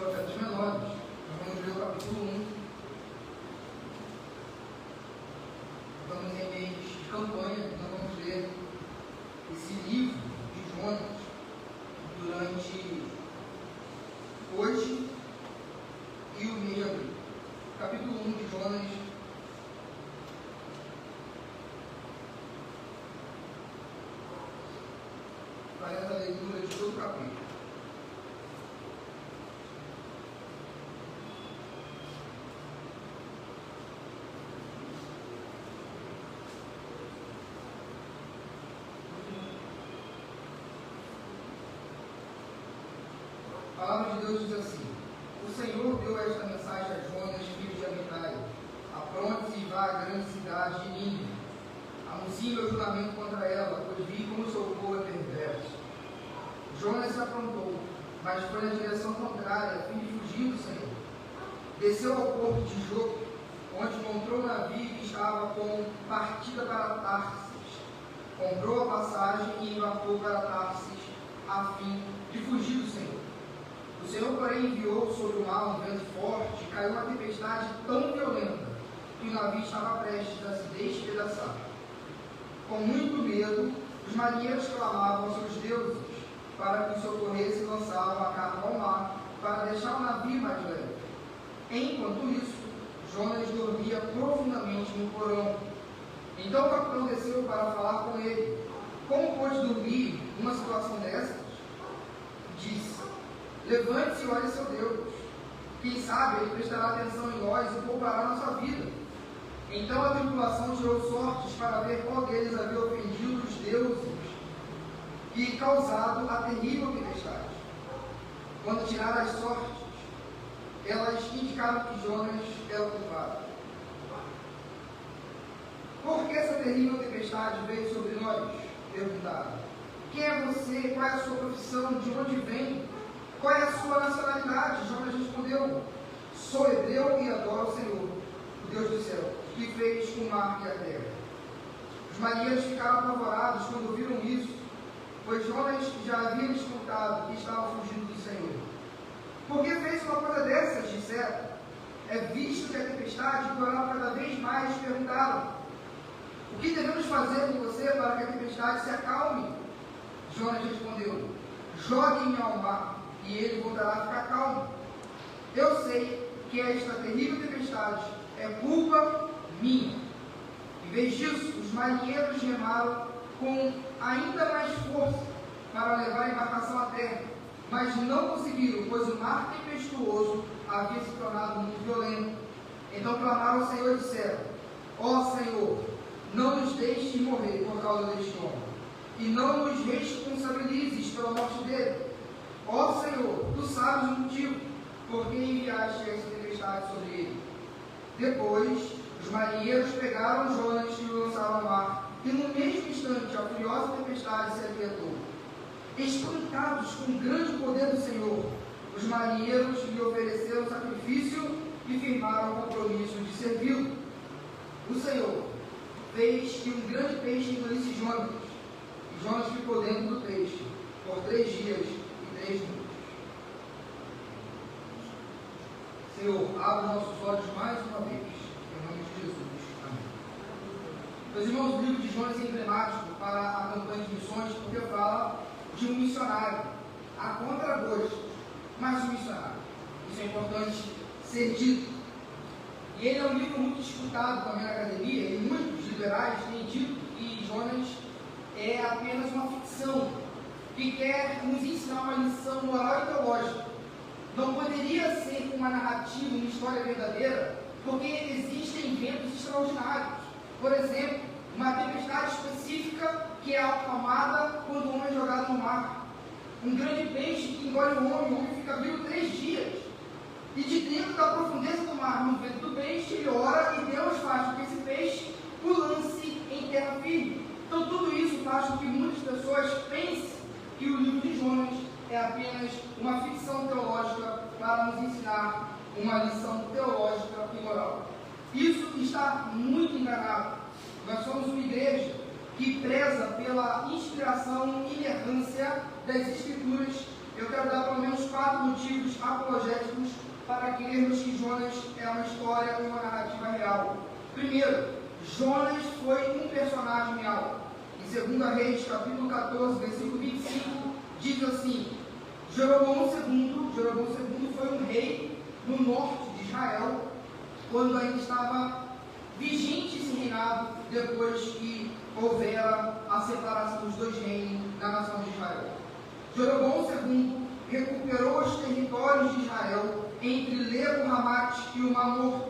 profetas menores. Nós vamos ler o capítulo 1. Estamos em mês de campanha, então vamos ler esse livro de Jonas durante hoje e o mês de abril. Capítulo 1 de Jonas. Faz essa leitura de todo o capítulo. A palavra de Deus diz assim: o Senhor deu esta mensagem a Jonas, filho de Amitai: apronte-se e vá à grande cidade de Nínive. Anuncie meu julgamento contra ela, pois vi como o seu povo é perverso. Jonas se aprontou, mas foi na direção contrária, a fim de fugir do Senhor. Desceu ao porto de Jope, onde encontrou um navio que estava com partida para Tarsis. Comprou a passagem e embarcou para Tarsis, a fim de fugir do Senhor. O Senhor, porém, enviou sobre o mar um vento forte, e caiu uma tempestade tão violenta que o navio estava prestes a se despedaçar. Com muito medo, os marinheiros clamavam aos seus deuses para que os socorresse e lançavam a carga ao mar para deixar o navio mais leve. Enquanto isso, Jonas dormia profundamente no porão. Então o capitão desceu para falar com ele. Como pôde dormir numa situação dessas? Disse: levante-se e olhe seu Deus. Quem sabe ele prestará atenção em nós e poupará nossa vida. Então a tripulação tirou sortes para ver qual deles havia ofendido os deuses e causado a terrível tempestade. Quando tiraram as sortes, elas indicaram que Jonas era o culpado. Por que essa terrível tempestade veio sobre nós? Perguntaram. Quem é você? Qual é a sua profissão? De onde vem? Qual é a sua nacionalidade? Jonas respondeu: sou hebreu e adoro o Senhor, o Deus do céu, que fez o mar e a terra. Os marinheiros ficaram apavorados quando viram isso, pois Jonas já havia escutado que estava fugindo do Senhor. Por que fez uma coisa dessas? Disseram. É visto que a tempestade piorava cada vez mais. Perguntaram: o que devemos fazer com você para que a tempestade se acalme? Jonas respondeu: jogue-me ao mar e ele voltará a ficar calmo. Eu sei que esta terrível tempestade é culpa minha. Em vez disso, os marinheiros remaram com ainda mais força para levar a embarcação à terra, mas não conseguiram, pois o mar tempestuoso havia se tornado muito violento. Então clamaram ao Senhor e disseram: ó Senhor, não nos deixes morrer por causa deste homem, e não nos responsabilizes pela morte dele. Ó Senhor, tu sabes o motivo por que enviaste essa tempestade sobre ele. Depois, os marinheiros pegaram Jonas e o lançaram ao mar, e no mesmo instante a furiosa tempestade se aquietou. Espantados com o grande poder do Senhor, os marinheiros lhe ofereceram sacrifício e firmaram o compromisso de servi-lo. O Senhor fez que um grande peixe engolisse Jonas, e Jonas ficou dentro do peixe por 3 dias e 3 noites. Senhor, abre nossos olhos mais uma vez, em nome de Jesus. Amém. Meus irmãos, o livro de Jonas é emblemático para a campanha de missões, porque fala de um missionário, a contragosto, mas um missionário. Isso é importante ser dito. E ele é um livro muito disputado também na academia, e muitos liberais têm dito que Jonas é apenas uma ficção, que quer nos ensinar uma lição moral e teológica. Não poderia ser uma narrativa, uma história verdadeira, porque existem eventos extraordinários. Por exemplo, uma tempestade específica que é acalmada quando o homem é jogado no mar. Um grande peixe que engole o homem fica vivo 3 dias. E de dentro da profundeza do mar, no ventre do peixe, ele ora e Deus faz com que esse peixe o lance em terra firme. Então tudo isso faz com que muitas pessoas pensem que o livro de Jonas é apenas uma ficção teológica para nos ensinar uma lição teológica e moral. Isso está muito enganado. Nós somos uma igreja que preza pela inspiração e inerrância das Escrituras. Eu quero dar pelo menos 4 motivos motivos apologéticos para crermos que Jonas é uma história ou uma narrativa real. Primeiro, Jonas foi um personagem real. Em 2 Reis, capítulo 14, versículo 25, diz assim: Jeroboão II foi um rei no norte de Israel, quando ainda estava vigente esse reinado, depois que houvera a separação dos dois reinos da nação de Israel. Jeroboão II recuperou os territórios de Israel entre Lebo, Ramate e o Mamor,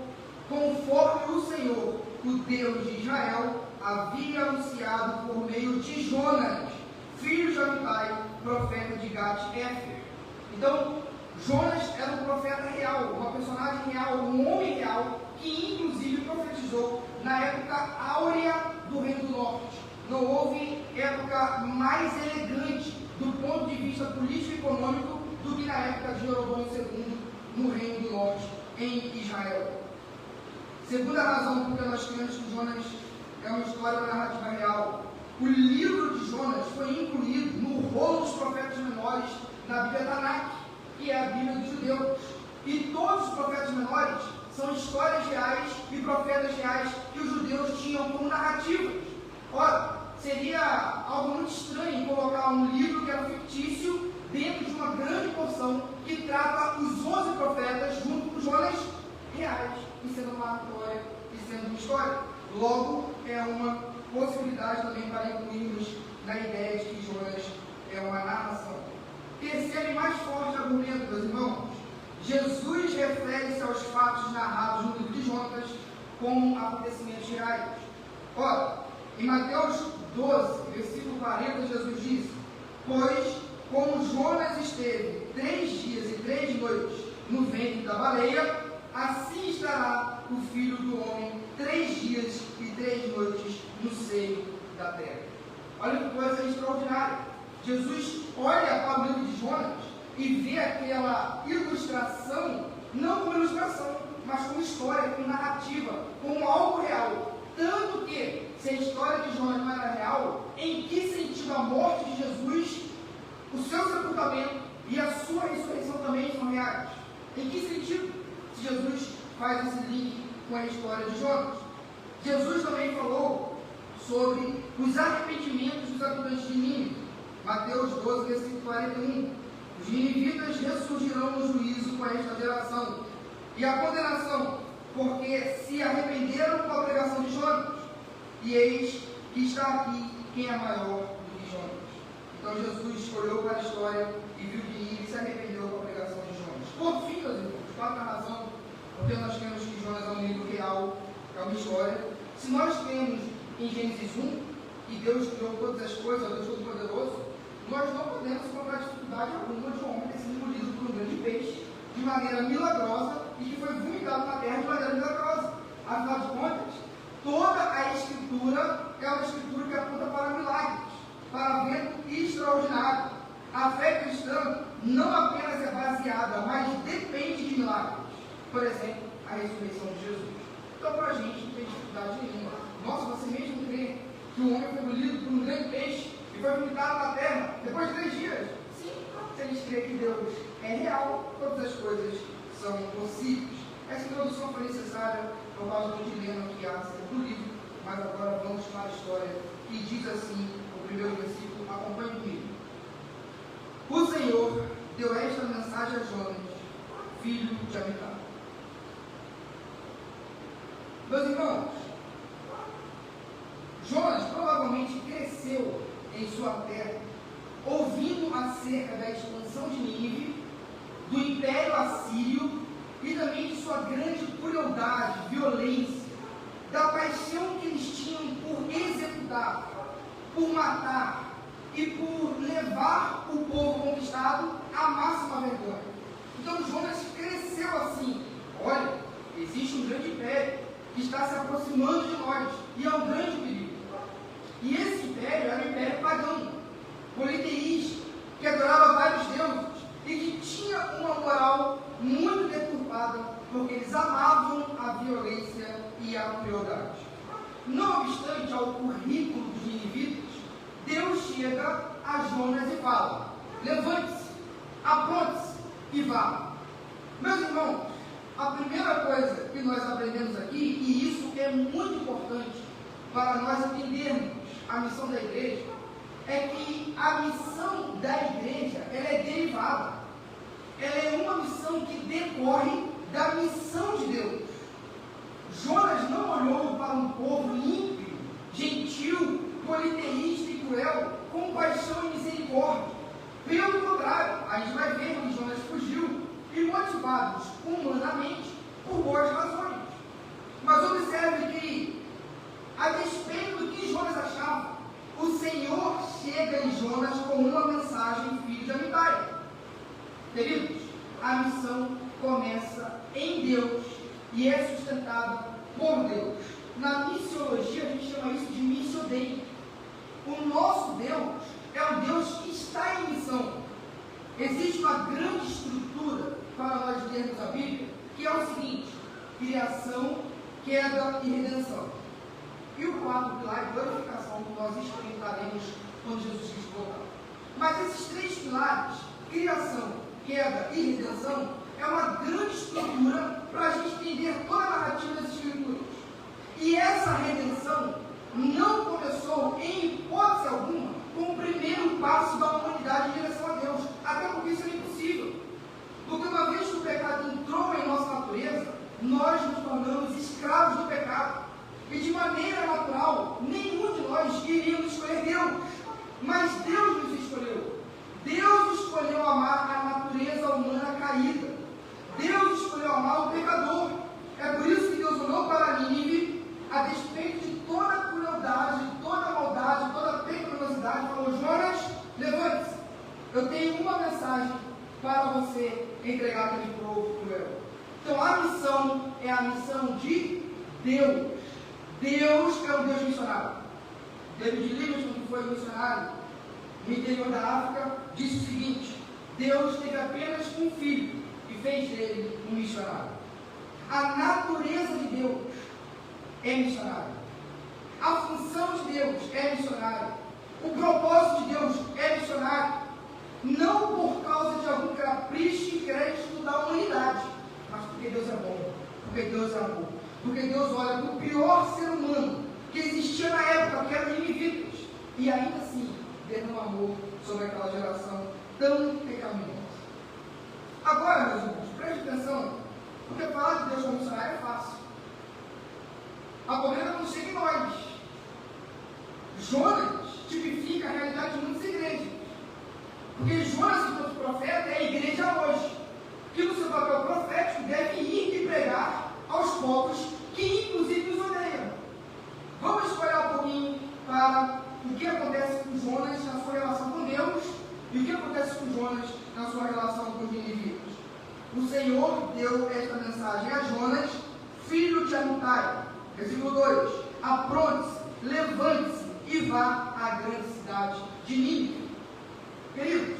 conforme o Senhor, o Deus de Israel, havia anunciado por meio de Jonas, filho de Amitai, profeta de Gat-Hefer. Então, Jonas era um profeta real, uma personagem real, um homem real, que inclusive profetizou na época áurea do Reino do Norte. Não houve época mais elegante do ponto de vista político e econômico do que na época de Jeroboão II no Reino do Norte, em Israel. Segunda razão porque nós cremos que Jonas é uma história, uma narrativa real. O livro de Jonas foi incluído no rolo dos profetas menores na Bíblia Tanakh, que é a Bíblia dos judeus. E todos os profetas menores são histórias reais e profetas reais que os judeus tinham como narrativas. Ora, seria algo muito estranho colocar um livro que era fictício dentro de uma grande porção que trata os 11 profetas junto com Jonas reais, e sendo uma história e sendo uma história. Logo, é uma possibilidade também para incluirmos na ideia de que Jonas é uma narração. Terceiro e mais forte argumento, meus irmãos: Jesus refere-se aos fatos narrados no livro de Jonas como acontecimentos reais. Ora, em Mateus 12, versículo 40, Jesus diz: Pois, como Jonas esteve 3 dias e 3 noites no ventre da baleia, assim estará o Filho do Homem 3 dias e 3 noites no seio da terra. Olha que coisa extraordinária. Jesus olha para o livro de Jonas e vê aquela ilustração, não como ilustração, mas como história, como narrativa, como algo real. Tanto que, se a história de Jonas não era real, em que sentido a morte de Jesus, o seu sepultamento e a sua ressurreição também são reais? Em que sentido, se Jesus faz esse link com a história de Jonas? Jesus também falou sobre os arrependimentos dos habitantes de Nínive. Mateus 12, versículo 41. Os ninivitas ressurgirão no juízo com esta geração. E a condenação, porque se arrependeram com a pregação de Jonas. E eis que está aqui quem é maior do que Jonas. Então Jesus olhou para a história e viu que Nínive se arrependeu com a pregação de Jonas. Por fim, meus irmãos, quarta razão, porque nós temos que Jonas é um livro real, é uma história. Se nós temos em Gênesis 1, que Deus criou todas as coisas, Deus Todo-Poderoso, nós não podemos encontrar dificuldade alguma de um homem ter sido engolido por um grande peixe de maneira milagrosa e que foi vomitado na terra de maneira milagrosa. Afinal de contas, toda a Escritura é uma Escritura que aponta para milagres, para evento extraordinário. A fé cristã não apenas é baseada, mas depende de milagres. Por exemplo, a ressurreição de Jesus. Então, para a gente não tem dificuldade nenhuma. Nossa, você mesmo crê que o homem foi engolido por um grande peixe e foi vomitado na terra depois de 3 dias? Sim, se eles creem que Deus é real, todas as coisas são possíveis. Essa introdução foi necessária por causa do dilema que há acerca do livro, mas agora vamos para a história, que diz assim, o primeiro versículo, acompanhe comigo. O Senhor deu esta mensagem a Jonas, filho de Amitai. Meus irmãos, Jonas provavelmente cresceu em sua terra, ouvindo acerca da expansão de Nínive, do Império Assírio e também de sua grande crueldade, violência, da paixão que eles tinham por executar, por matar e por levar o povo conquistado à máxima vergonha. Então Jonas cresceu assim: olha, existe um grande império que está se aproximando de nós e é um grande perigo. E esse império era um império pagão, politeísta, que adorava vários deuses e que tinha uma moral muito deturpada, porque eles amavam a violência e a crueldade. Não obstante ao currículo dos ninivitas, Deus chega a Jonas e fala: levante-se, apronte-se, e vá. Meus irmãos, a primeira coisa que nós aprendemos aqui, e isso é muito importante para nós entendermos a missão da igreja, é que a missão da igreja, ela é derivada. Ela é uma missão que decorre da missão de Deus. Jonas não olhou para um povo ímpio, gentil, politeísta e cruel, com paixão e misericórdia. Pelo contrário, a gente vai ver que Jonas fugiu e motivados humanamente por boas razões. Mas observe que, a despeito do que Jonas achava, o Senhor chega em Jonas com uma mensagem, filho de Amitai. Queridos, a missão começa em Deus e é sustentada por Deus. Na missiologia, a gente chama isso de missio Dei. O nosso Deus é um Deus que está em missão. Existe uma grande estrutura para nós lermos a Bíblia, que é o seguinte: criação, queda e redenção. E o quarto pilar é glorificação, que nós experimentaremos quando Jesus Cristo voltar. Mas esses três pilares, criação, queda e redenção, é uma grande estrutura para a gente entender toda a narrativa das Escrituras. E essa redenção não começou, em hipótese alguma, com o primeiro passo da humanidade em direção a Deus, até porque isso é impossível. Porque uma vez que o pecado entrou em nossa natureza, nós nos tornamos escravos do pecado. E de maneira natural, nenhum de nós iríamos escolher Deus, mas Deus nos escolheu. Deus escolheu amar a natureza humana caída. Deus escolheu amar o pecador. É por isso que Deus olhou para Nínive, a despeito de toda a crueldade, toda a maldade, toda a pecaminosidade, falou: Jonas, levante-se. Eu tenho uma mensagem para você entregar aquele povo cruel. Então a missão é a missão de Deus. Deus é um Deus missionário. David Livingstone, que foi missionário no interior da África, disse o seguinte: Deus teve apenas um filho e fez dele um missionário. A natureza de Deus é missionária. A função de Deus é missionária. O propósito de Deus é missionário. Não por causa de algum capricho e crédito da humanidade, mas porque Deus é bom, porque Deus é amor. Porque Deus olha para o pior ser humano que existia na época, que eram ninivitas, e ainda assim derrama amor sobre aquela geração tão pecaminosa. Agora, meus irmãos, preste atenção, porque falar de Deus como missionário é fácil. A pobreza não chega em nós. Jonas tipifica a realidade de muitas igrejas. Porque Jonas, enquanto profeta, é a igreja hoje, que no seu papel profético deve ir e pregar aos povos que inclusive os odeiam. Vamos olhar um pouquinho para o que acontece com Jonas na sua relação com Deus e o que acontece com Jonas na sua relação com os inimigos. O Senhor deu esta mensagem a Jonas, filho de Amitai. Versículo 2: apronte-se, levante-se e vá à grande cidade de Nínive. Queridos,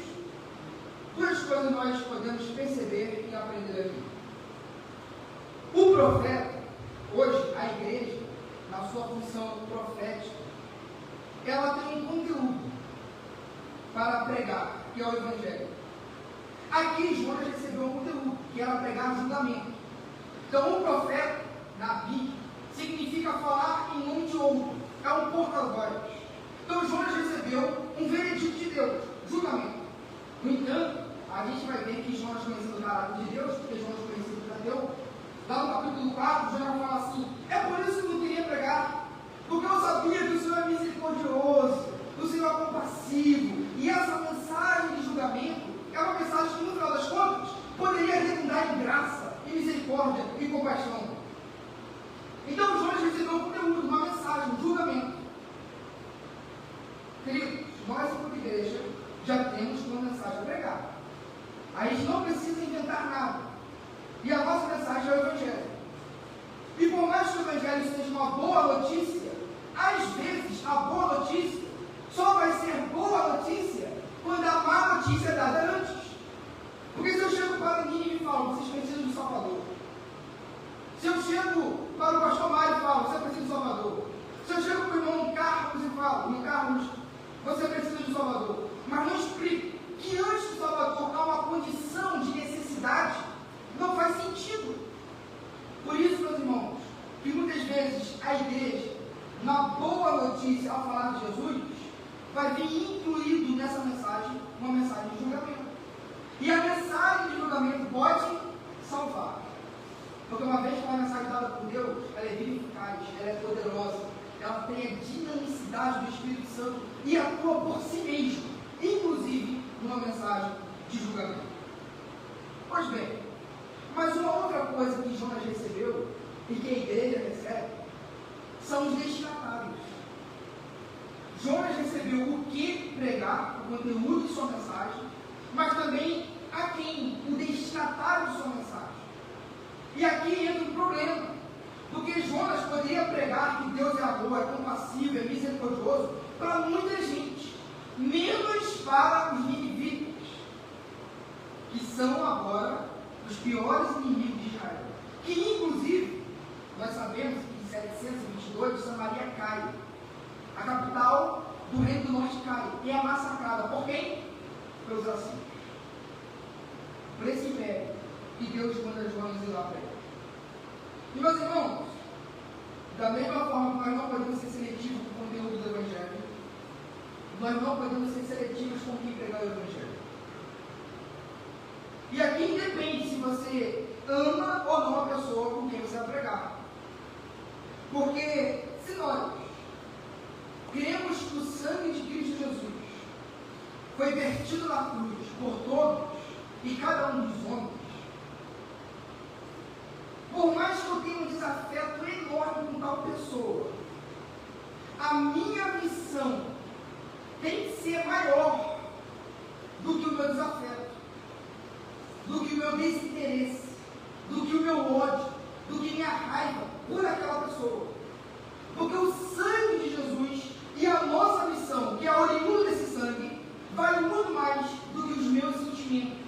duas coisas nós podemos perceber e aprender aqui. O profeta, hoje, a igreja, na sua função profética, ela tem um conteúdo para pregar, que é o Evangelho. Aqui, Jonas recebeu um conteúdo, que era pregar julgamento. Então, o profeta, na Bíblia, significa falar em nome de outro, é um porta-voz. Então, Jonas recebeu um veredito de Deus, julgamento. No entanto, a gente vai ver que Jonas conheceu o caráter de Deus, porque Jonas conheceu o Deus. Lá no capítulo 4, Jonas fala assim: é por isso que eu não queria pregar, porque eu sabia que o Senhor é misericordioso, o Senhor é compassivo, e essa mensagem de julgamento é uma mensagem que, no final das contas, poderia redundar em graça, em misericórdia e compaixão. Então, Jonas recebeu um conteúdo, uma mensagem, um julgamento. Queridos, nós, como igreja, já temos uma mensagem a pregar. A gente não precisa inventar nada. E a nossa mensagem é o Evangelho. E por mais que o Evangelho seja uma boa notícia, às vezes a boa notícia só vai ser boa notícia quando a má notícia é dada antes. Porque se eu chego para mim e falo: vocês precisam de Salvador. Se eu chego para o pastor Mário e falo: você precisa de Salvador. Se eu chego para o irmão Carlos e falo: irmão Carlos, você precisa de Salvador. Mas não explico que antes do Salvador há uma condição de necessidade notícia, ao falar de Jesus, vai vir incluído nessa mensagem uma mensagem de julgamento. E a mensagem de julgamento pode salvar. Porque uma vez que uma mensagem dada por Deus, ela é eficaz, ela é poderosa, ela tem a dinamicidade do Espírito Santo e atua por si mesmo, inclusive numa mensagem de julgamento. Pois bem, mas uma outra coisa que Jonas recebeu e que a igreja recebe são os destinatários. Jonas recebeu o que pregar, o conteúdo de sua mensagem, mas também a quem? O destinatário de sua mensagem. E aqui entra um problema, porque Jonas poderia pregar que Deus é amor, é compassivo, é misericordioso para muita gente, menos para os ninivitas, que são agora os piores inimigos de Israel. Que inclusive, nós sabemos que em 722 Samaria cai, a capital do reino do norte cai, e é massacrada por quem? Pelos assírios. Por esse império que Deus manda Jonas ir lá para ele. E meus irmãos, da mesma forma que nós não podemos ser seletivos com o conteúdo do Evangelho, nós não podemos ser seletivos com quem pregar o Evangelho. E aqui independe se você ama ou não a pessoa com quem você vai pregar. Porque se nós cremos que o sangue de Cristo Jesus foi vertido na cruz por todos e cada um dos homens, por mais que eu tenha um desafeto enorme com tal pessoa, a minha missão tem que ser maior do que o meu desafeto, do que o meu desinteresse, do que o meu ódio, do que minha raiva por aquela pessoa. Porque o sangue de Jesus e a nossa missão, que é oriunda desse sangue, vale muito mais do que os meus sentimentos,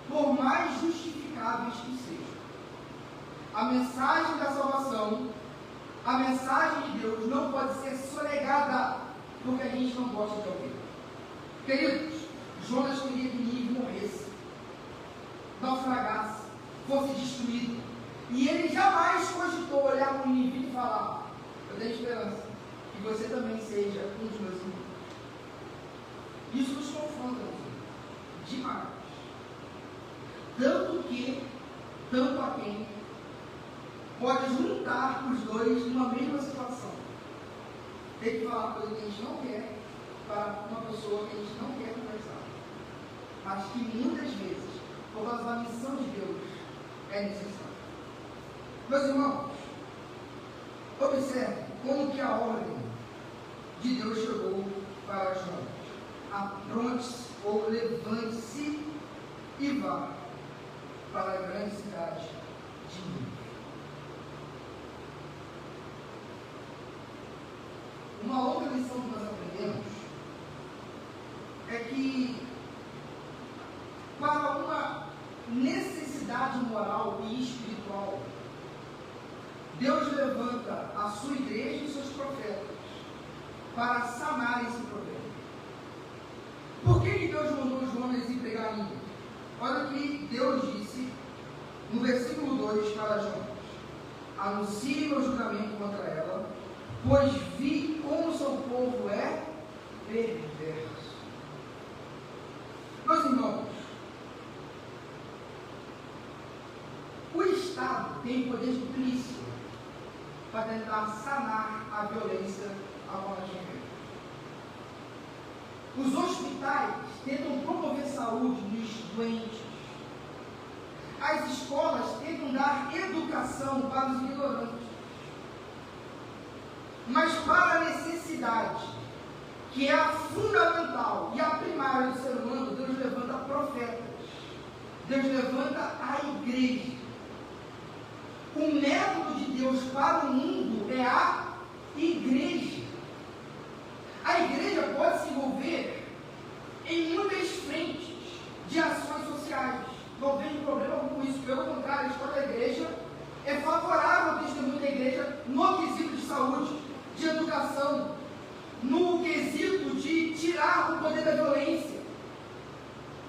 por mais justificáveis que sejam. A mensagem da salvação, a mensagem de Deus não pode ser sonegada, porque a gente não gosta de ouvir. Queridos, Jonas queria que Nínive morresse, naufragasse, fosse destruído, e ele jamais cogitou olhar para o Nínive e falar: eu tenho esperança que você também seja um dos meus inimigos. Isso nos confronta demais. Tanto a quem pode juntar os dois numa mesma situação. Tem que falar coisa que a gente não quer para uma pessoa que a gente não quer conversar. Mas que muitas vezes, por causa da missão de Deus, é necessário. Meus irmãos, observe como que a ordem de Deus chegou para Jonas. Apronte-se ou levante-se e vá para a grande cidade de Nínive. Uma outra lição que nós aprendemos é que, para uma necessidade moral e espiritual, Deus levanta a sua igreja e seus profetas para sanar esse problema. Por que Deus mandou Jonas ir pregar a Nínive? Olha o que Deus disse no versículo 2 para Jonas: anuncie meu julgamento contra ela, pois vi como seu povo é perverso. Meus irmãos, o Estado tem poder de polícia para tentar sanar a violência a qual nós vivemos. Os hospitais tentam promover saúde nos doentes. As escolas tentam dar educação para os ignorantes. Mas para a necessidade, que é a fundamental e a primária do ser humano, Deus levanta profetas. Deus levanta a igreja. O método de Deus para o mundo é a igreja. A igreja pode se envolver em muitas frentes de ações sociais. Não vejo problema com isso. Pelo contrário, a história da igreja é favorável ao testemunho da igreja no quesito de saúde, de educação, no quesito de tirar o poder da violência.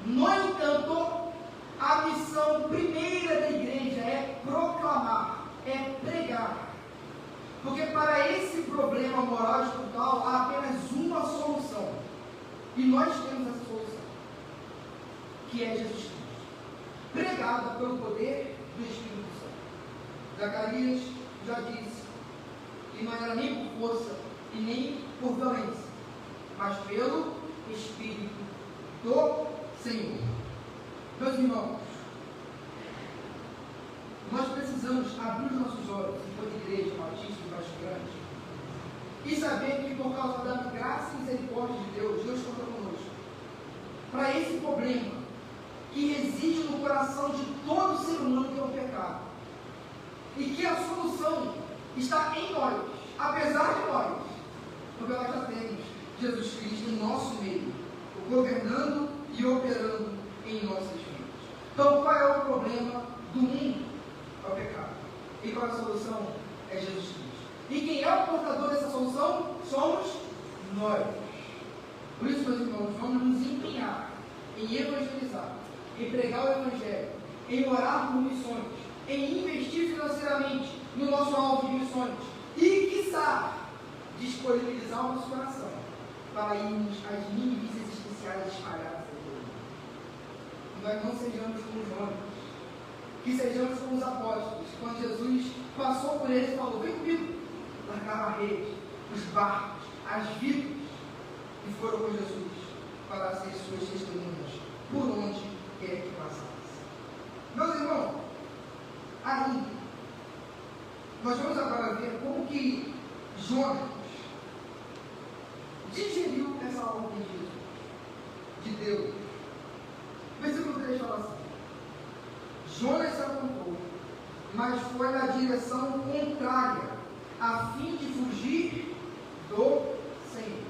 No entanto, a missão primeira da igreja é proclamar, é pregar. Porque para esse problema moral espiritual há apenas uma solução. E nós temos essa solução, que é Jesus Cristo, pregada pelo poder do Espírito Santo. Zacarias já disse que não era nem por força e nem por violência, mas pelo Espírito do Senhor. Meus irmãos, nós precisamos abrir os nossos olhos, enquanto igreja batista e Baixo Grande, e saber que por causa da graça e misericórdia de Deus, Deus conta conosco para esse problema que reside no coração de todo ser humano, que é o pecado, e que a solução está em nós, apesar de nós, porque nós já temos Jesus Cristo em nosso meio, governando e operando em nossas vidas. Então, qual é o problema do mundo? É o pecado. E qual é a solução? É Jesus Cristo. E quem é o portador dessa solução? Somos nós. Por isso, meus irmãos, vamos nos empenhar em evangelizar, em pregar o Evangelho, em orar por missões, em investir financeiramente no nosso alvo de missões e, quiçá, disponibilizar o nosso coração para irmos às níveis existenciais espalhadas pelo mundo. Que nós não sejamos como Jonas, que sejamos como os apóstolos, quando Jesus passou por eles e falou: vem comigo. Largaram a rede, os barcos, as vidas, e foram com Jesus para ser suas testemunhas por onde quer que passasse. Meus irmãos, ainda, nós vamos agora ver como que Jonas digeriu essa ordem de Deus. Versículo 3 fala assim: Jonas se apontou, mas foi na direção contrária, a fim de fugir do Senhor.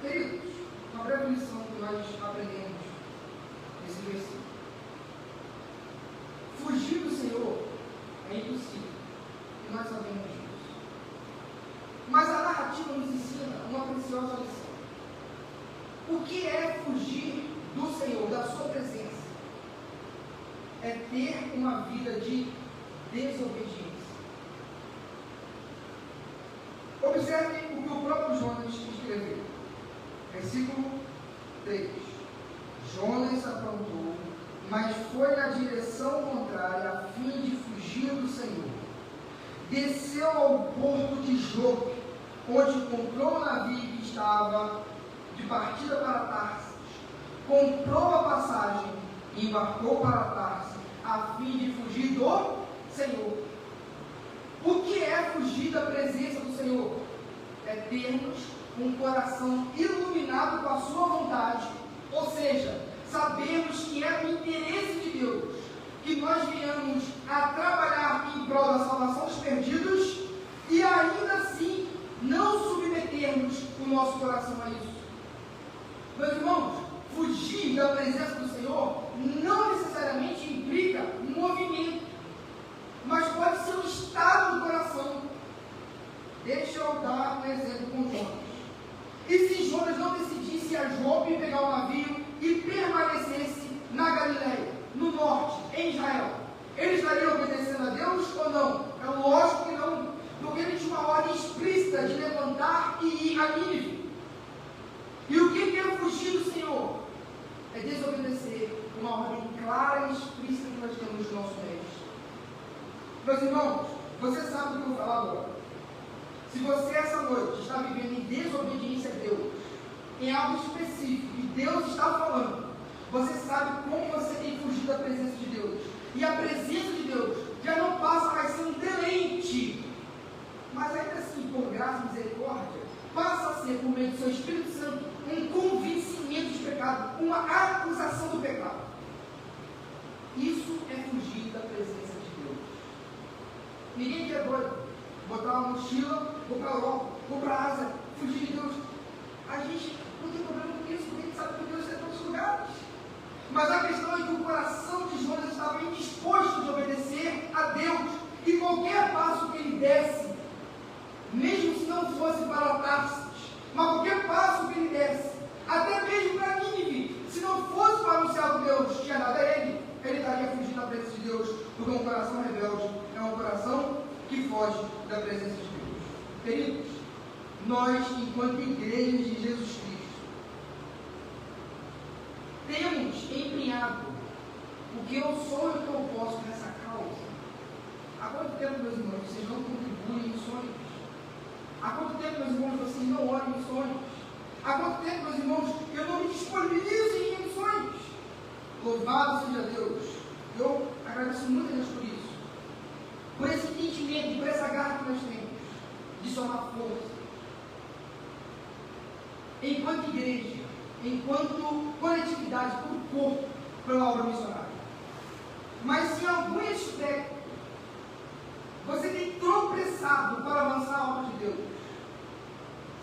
Queridos, uma breve lição que nós aprendemos nesse versículo: fugir do Senhor é impossível, e nós sabemos disso. Mas a narrativa nos ensina uma preciosa lição. O que é fugir do Senhor, da sua presença? É ter uma vida de desobediência. Observe o que o próprio Jonas escreveu. Versículo 3. Jonas se aprontou, mas foi na direção contrária, a fim de fugir do Senhor. Desceu ao porto de Jope, onde comprou o navio que estava de partida para Tarsis. Comprou a passagem e embarcou para Tarsis, a fim de fugir do Senhor. O que é fugir da presença do Senhor? É termos um coração iluminado com a sua vontade, ou seja, sabermos que é o interesse de Deus que nós venhamos a trabalhar em prol da salvação dos perdidos e ainda assim não submetermos o nosso coração a isso. Meus irmãos, fugir da presença do Senhor não necessariamente implica um movimento, mas pode ser um estado do coração. Deixa eu dar um exemplo com Jonas. E se Jonas não decidisse ir a Jope e pegar o navio e permanecesse na Galileia, no norte, em Israel, ele estaria obedecendo a Deus ou não? É lógico que não, porque ele tinha uma ordem explícita de levantar e ir a Nínive. E o que é fugir do Senhor? É desobedecer uma ordem clara e explícita que nós temos no nosso meio. Meus irmãos, você sabe o que eu vou falar agora. Se você essa noite está vivendo em desobediência a Deus, em algo específico, e Deus está falando, você sabe como você tem fugido da presença de Deus. E a presença de Deus já não passa mais a ser um deleite, mas ainda assim, por graça e misericórdia, passa a ser, por meio do seu Espírito Santo, um convencimento de pecado, uma acusação do pecado. Isso é fugir da presença de Deus. Ninguém quer doido botar uma mochila, vou para a Europa, vou para a Ásia, fugir de Deus. A gente não tem problema com isso, porque a gente sabe que Deus está em todos os lugares. Mas a questão é que o coração de Jonas estava indisposto de obedecer a Deus. E qualquer passo que ele desse, mesmo se não fosse para Tarsis, mas qualquer passo que ele desse, até mesmo para Nínive, se não fosse para anunciar o Deus tinha dado a ele estaria fugindo da presença de Deus, porque um coração rebelde é um coração que foge da presença de Queridos, nós, enquanto igreja de Jesus Cristo, temos empenhado o que eu sou e o que eu posso nessa causa. Há quanto tempo, meus irmãos, vocês não contribuem em sonhos? Há quanto tempo, meus irmãos, vocês não oram em sonhos? Há quanto tempo, meus irmãos, eu não me disponibilizo em sonhos? Louvado seja Deus. Eu agradeço muito a Deus por isso. Por esse entendimento e por essa garra que nós temos de somar força. Enquanto igreja, enquanto coletividade, como corpo, pela obra missionária. Mas se em algum aspecto você tem tropeçado para avançar a obra de Deus,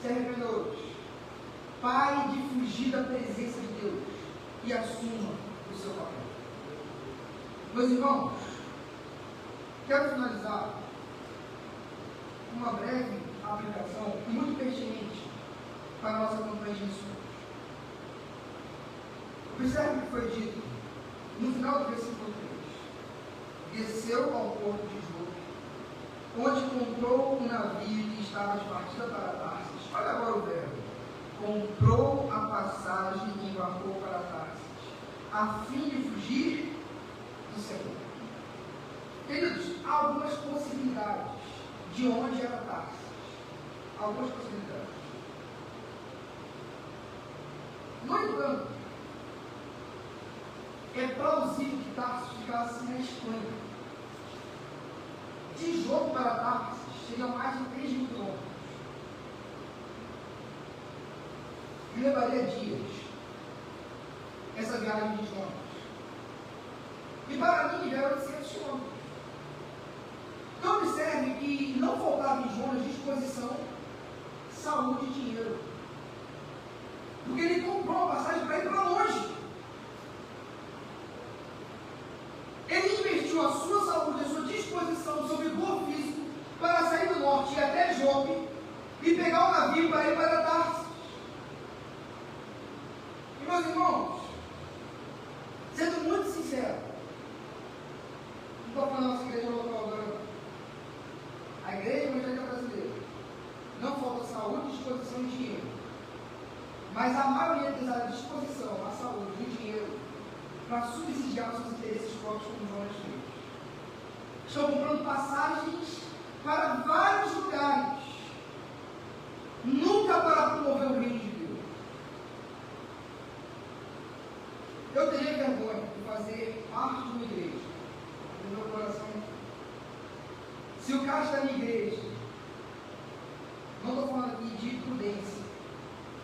se arrependa hoje. Pare de fugir da presença de Deus e assuma o seu papel. Meus irmãos, quero finalizar uma breve aplicação muito pertinente para a nossa campanha de missões. Observe o que foi dito no final do versículo 3. Desceu ao porto de Jope, onde comprou um navio que estava de partida para Tarsis. Olha agora o verbo. Comprou a passagem e embarcou para Tarsis, a fim de fugir do Senhor. Queridos, há algumas possibilidades de onde era Tarsis. Algumas possibilidades. No entanto, é plausível que Tarsis ficasse na Espanha. De Jope para Tarsis seriam mais de 3.000 quilômetros. E levaria dias essa viagem de Jonas. E para mim era 800 quilômetros. Então observe que não faltava em Jonas disposição, saúde e dinheiro. Porque ele comprou a passagem para ir para longe. Ele investiu a sua saúde, a sua disposição, o seu vigor físico para sair do norte e ir até Jope e pegar o navio para ir para Tarsis. E meus irmãos, sendo muito sincero, não estou falando da nossa igreja local agora, a igreja evangélica brasileira não falta saúde, disposição e dinheiro, mas a maioria deles a disposição, a saúde e o dinheiro para subsidiar os seus interesses próprios como Jonas fez. Estão comprando passagens para vários lugares, nunca para promover o reino de Deus. Eu teria vergonha de fazer parte de uma igreja, no meu coração. Se o cara está na igreja, não estou falando aqui de prudência,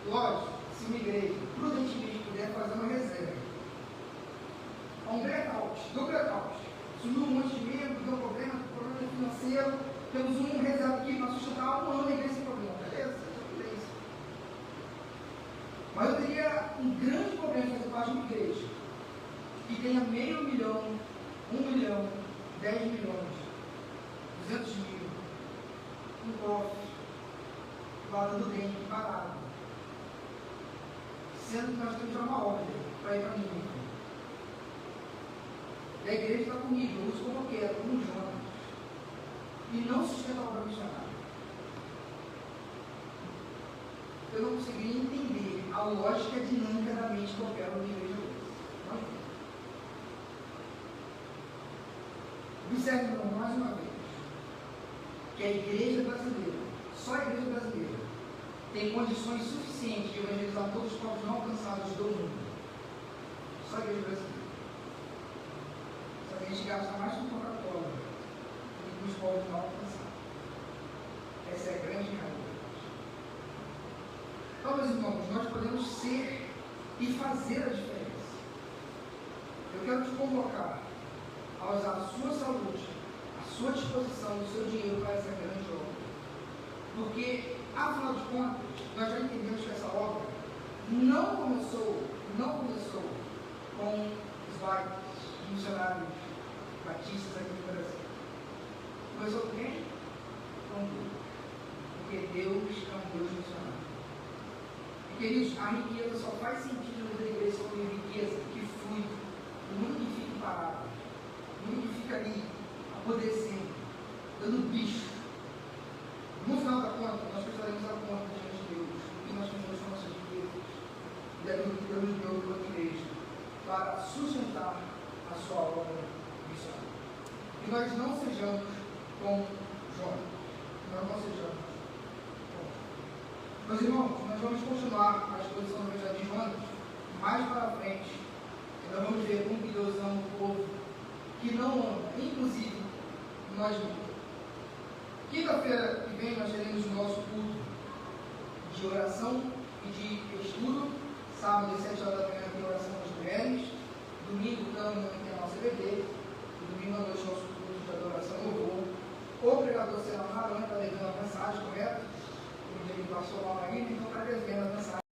lógico, se uma igreja prudentemente puder fazer uma reserva, um blackout, do blackout, sumiu um monte de membro, deu problema financeiro, temos um reserva aqui para sustentar um ano a igreja sem problema, beleza? Beleza. Mas eu teria um grande problema em fazer parte de uma igreja que tenha 500 mil, 1 milhão, 10 milhões, 200 mil, um cofre, guardando dente, parado, sendo que nós temos uma ordem para ir para ninguém. E a igreja está comigo, eu uso como eu quero, como Jonas. E não sustenta a obra missionária. Eu não conseguiria entender a lógica dinâmica da mente que opera na igreja hoje. Observe, irmão, mais uma vez, que a igreja brasileira, só a igreja brasileira, tem condições suficientes de evangelizar todos os povos não alcançados do mundo. Só a igreja brasileira. A gente gasta mais com Coca-Cola do que os povos não alcançados. Essa é a grande realidade. Então, meus irmãos, nós podemos ser e fazer a diferença. Eu quero te convocar a usar a sua saúde, a sua disposição, o seu dinheiro para essa grande obra. Porque, afinal de contas, nós já entendemos que essa obra não começou com os bairros missionários batistas aqui no Brasil. Começou com quem? Com Deus. Porque Deus é um Deus missionário. E queridos, a riqueza só faz sentido na igreja como riqueza que flui. O mundo que fica parado. O mundo que fica ali, apodrecendo, dando bicho. O mundo final da conta, nós prestaremos a conta diante de Deus, o que nós fizemos com nossas vidas, e daquilo que Deus nos deu pela igreja, para sustentar a sua obra missionária. Que nós não sejamos como Jonas. Que nós não sejamos como. Meus irmãos, nós vamos continuar a exposição da verdade de Jonas mais para frente. Nós vamos ver como que Deus ama o povo que não ama, inclusive nós mesmos. Quinta-feira que vem nós teremos o nosso culto de oração e de estudo. Sábado, às 7 horas da manhã, tem oração das mulheres. Domingo, também tem a nossa EBD. E domingo à noite, nosso culto de adoração e louvor. O pregador será Marão, está levando a mensagem, correto? O dia que passou lá ainda, então está devendo a mensagem.